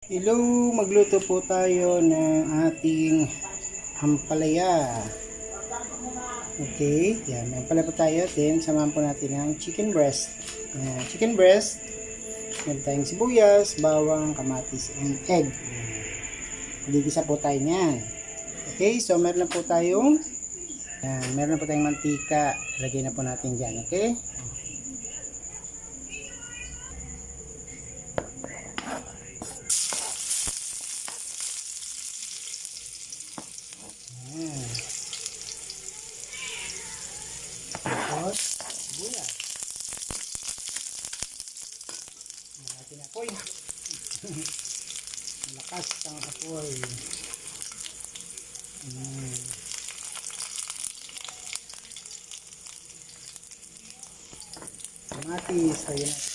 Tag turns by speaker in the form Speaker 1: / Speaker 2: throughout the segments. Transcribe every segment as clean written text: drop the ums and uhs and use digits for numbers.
Speaker 1: Hello, magluto po tayo ng ating ampalaya. Okay, yan. May ampalaya po tayo. Then, samahan po natin ng chicken breast. Chicken breast. Meron tayong sibuyas, bawang, kamatis, and egg. Ligisa po tayo niyan. Okay, so meron na po tayong mantika. Lagay na po natin dyan. Okay? Tapos, sibuyas. Natin apoy. Lakas ang apoy. Kamatis. Tayo natin.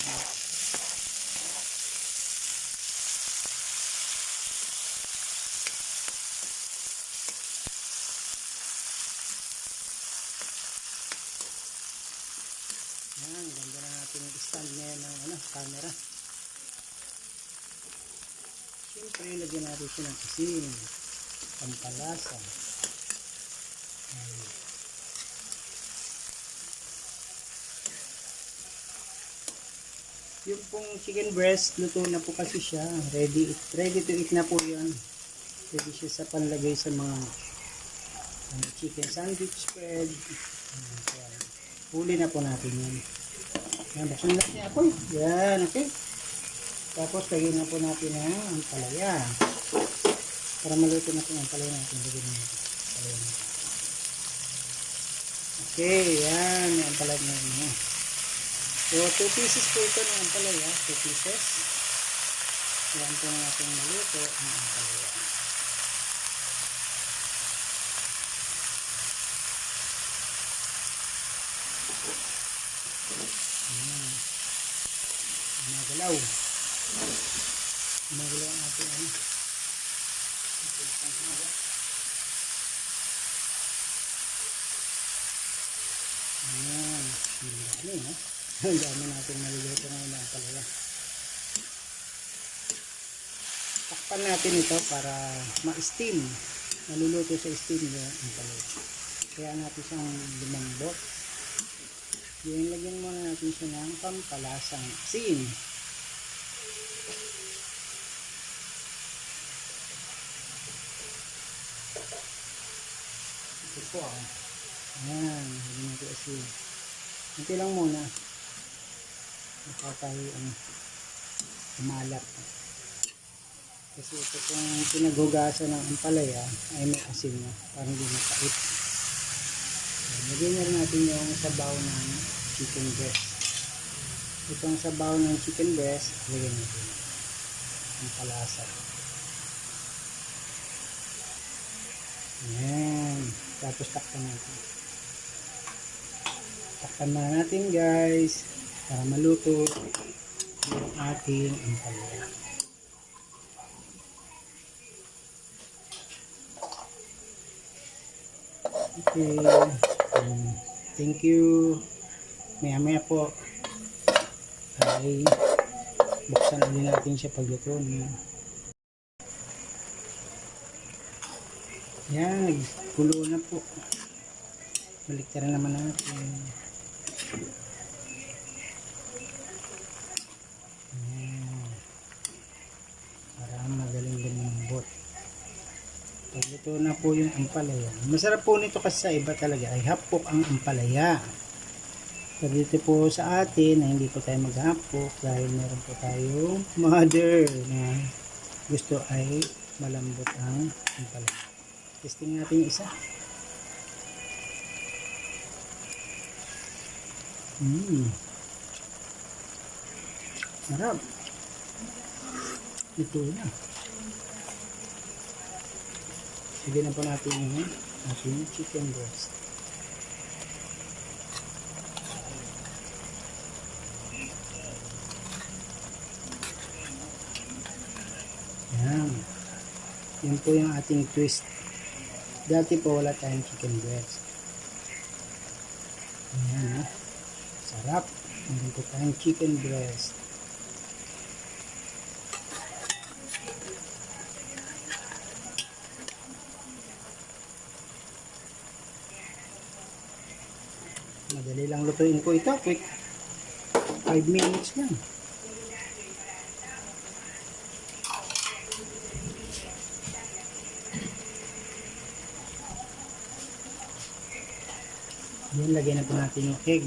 Speaker 1: Yan, ganda na natin yung stand ngayon ng camera. Siyempre, lagyan natin siya ng asin, pampalasa. Yung pong chicken breast, luto na po kasi siya. Ready to eat na po yan. Ready siya sa panlagay sa mga chicken sandwich spread. Huli na po natin yan. Yan, buksan natin niya po. Yan, okay. Tapos, lagyan na po natin ang ampalaya. Para maluto natin ang ampalaya natin. Lagyan natin ampalaya natin. Okay, yan. Yung ampalaya natin. So, 2 pieces po ito ng ampalaya. 2 pieces. Yan po natin maluto ang ampalaya. Magalaw. Magalaw ang ating ayan. Ang dami natin maluluto ngayon ang palaya. Takpan natin ito para ma-steam. Maluluto sa steam yung palaya. Kaya natin siyang lumambot. Yung lagyan muna natin siya ng pampalasang asin. Ito po ayan, lagyan natin asin. Ito lang muna. Nakatayo umalat. Kasi ito pong pinaghugasan ng ampalaya ay may asin na para hindi mapait. Lagyan na rin natin yung sabaw ng chicken breast. Itong sabaw ng chicken breast, lagyan natin ang palasa. Ayan. Tapos takpan natin. Takpan na natin guys para maluto yung ating ampalaya. Okay. Thank you. Maya po ay buksan ulit natin siya pagluto niya. Yan, nagkulo na po. Baliktaran naman natin. Yan. Para magaling lumambot. Pagluto na po yung ampalaya. Masarap po nito kasi sa iba talaga ay hapok ang ampalaya. Pero dito po sa atin ay hindi po tayo maghapok dahil meron po tayong mother na gusto ay malambot ang ampalaya. Testing natin yung isa. Sarap. Ito na. Sige na po natin yung ating chicken breast. Yan. Yan po yung ating twist. Dati po wala tayong chicken breast. Ayan. Sarap. Meron po tayong chicken breast. lang lutuin ko ito. Quick 5 minutes lang. Yan, lagyan na po natin yung egg.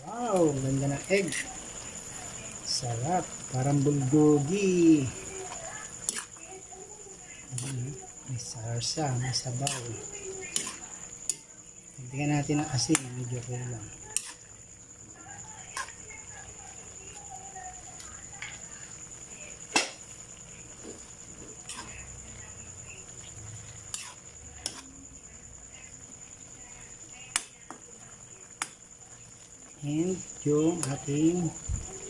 Speaker 1: Wow, ganda ng egg. Sarap, parang bulgogi. May sarsa, may sabaw. Tingnan natin ang asin, medyo kulang. And yung ating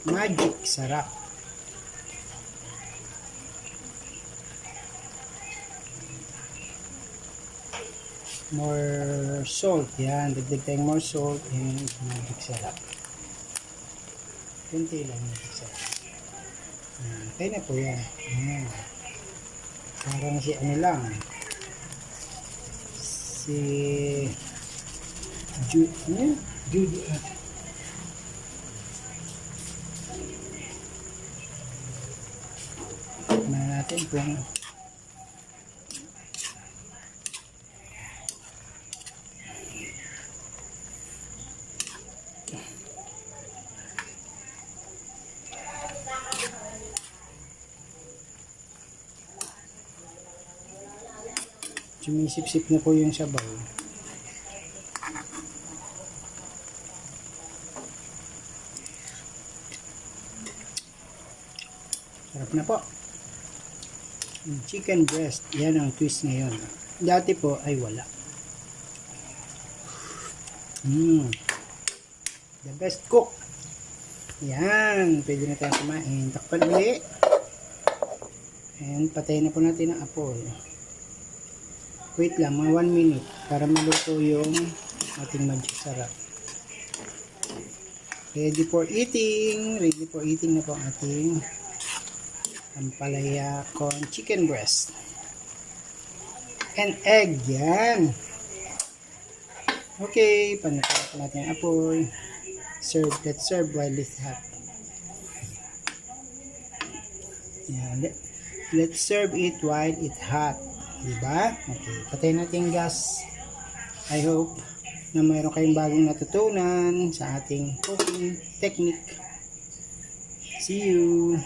Speaker 1: magic sarap. More salt. Yan. Dagdag tayong more salt and magic sarap. Kunti lang magic sarap. Okay na po yan. Yan. Parang si ano lang. Si Judy. Tignan natin kung sumisip-sip na po yung sabaw. Sarap na po. Chicken breast, yan ang twist ngayon. Dati po ay wala. The best cook. Yan, pwede na tayo kumain. Takpan ulit. And patayin na po natin ang apoy. Wait lang, mga 1 minute para maluto yung ating magic sarap. Ready for eating. Ready for eating na po ang ating ampalaya con chicken breast. And egg, yan. Okay, panatapos natin ang apoy. Serve, let's serve while it's hot. Yan, let's serve it while it's hot. Diba? Okay, patayin natin yung gas. I hope na mayroon kayong bagong natutunan sa ating cooking technique. See you!